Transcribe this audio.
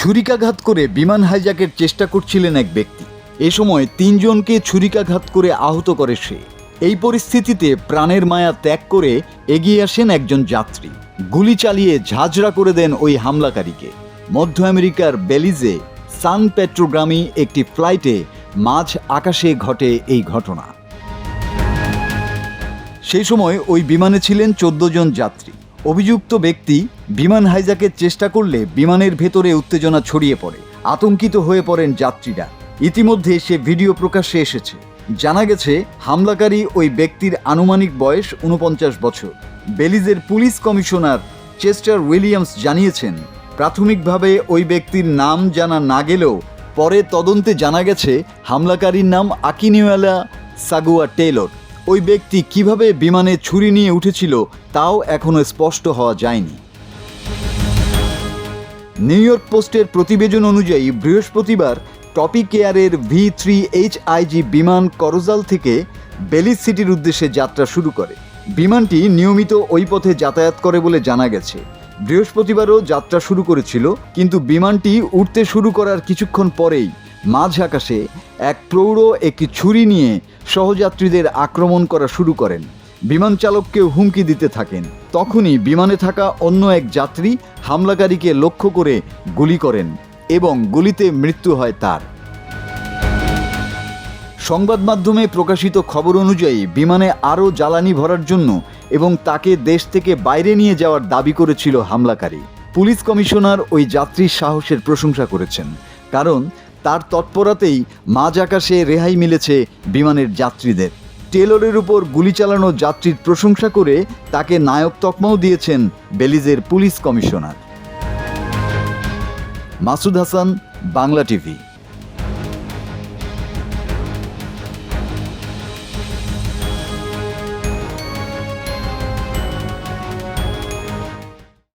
ছুরিকাঘাত করে বিমান হাইজ্যাকের চেষ্টা করছিলেন এক ব্যক্তি। এ সময় ৩ জনকে ছুরিকাঘাত করে আহত করে সে। এই পরিস্থিতিতে প্রাণের মায়া ত্যাগ করে এগিয়ে আসেন একজন যাত্রী, গুলি চালিয়ে ঝাঁঝরা করে দেন ওই হামলাকারীকে। মধ্য আমেরিকার বেলিজে সান পেট্রোগ্রামী একটি ফ্লাইটে মাঝ আকাশে ঘটে এই ঘটনা। সেই সময় ওই বিমানে ছিলেন ১৪ জন যাত্রী। অভিযুক্ত ব্যক্তি বিমান হাইজ্যাকের চেষ্টা করলে বিমানের ভেতরে উত্তেজনা ছড়িয়ে পড়ে। আতঙ্কিত হয়ে পড়েন যাত্রীরা। ইতিমধ্যে সে ভিডিও প্রকাশ্যে এসেছে। জানা গেছে হামলাকারী ওই ব্যক্তির আনুমানিক বয়স ৪৯ বছর। বেলিজের পুলিশ কমিশনার চেস্টার উইলিয়ামস জানিয়েছেন, প্রাথমিকভাবে ওই ব্যক্তির নাম জানা না গেলেও পরে তদন্তে জানা গেছে হামলাকারীর নাম আকিনিওয়েলা সাগুয়া টেইলর। ওই ব্যক্তি কিভাবে বিমানে ছুরি নিয়ে উঠেছিল তাও এখনো স্পষ্ট হওয়া যায়নি। নিউ ইয়র্ক পোস্টের প্রতিবেদন অনুযায়ী বৃহস্পতিবার টপিক এয়ারের V3HIG বিমান করজাল থেকে বেলিজ সিটির উদ্দেশ্যে যাত্রা শুরু করে। বিমানটি নিয়মিত ওই পথে যাতায়াত করে বলে জানা গেছে। বৃহস্পতিবারও যাত্রা শুরু করেছিল, কিন্তু বিমানটি উঠতে শুরু করার কিছুক্ষণ পরেই মাঝ আকাশে এক প্রৌঢ় একটি ছুরি নিয়ে সহযাত্রীদের আক্রমণ করা শুরু করেন। বিমান চালককেও হুমকি দিতে থাকেন। তখনই বিমানে থাকা অন্য এক যাত্রী হামলাকারীকে লক্ষ্য করে গুলি করেন এবং গুলিতে মৃত্যু হয় তার। সংবাদ মাধ্যমে প্রকাশিত খবর অনুযায়ী বিমানে আরও জ্বালানি ভরার জন্য এবং তাকে দেশ থেকে বাইরে নিয়ে যাওয়ার দাবি করেছিল হামলাকারী। পুলিশ কমিশনার ওই যাত্রীর সাহসের প্রশংসা করেছেন, কারণ তার তৎপরতাতেই মাঝ আকাশে রেহাই মিলেছে বিমানের যাত্রীদের। টেলরের উপর গুলি চালানো যাত্রীর প্রশংসা করে তাকে নায়ক তকমাও দিয়েছেন বেলিজের police commissioner. Masud Hasan, Bangla TV.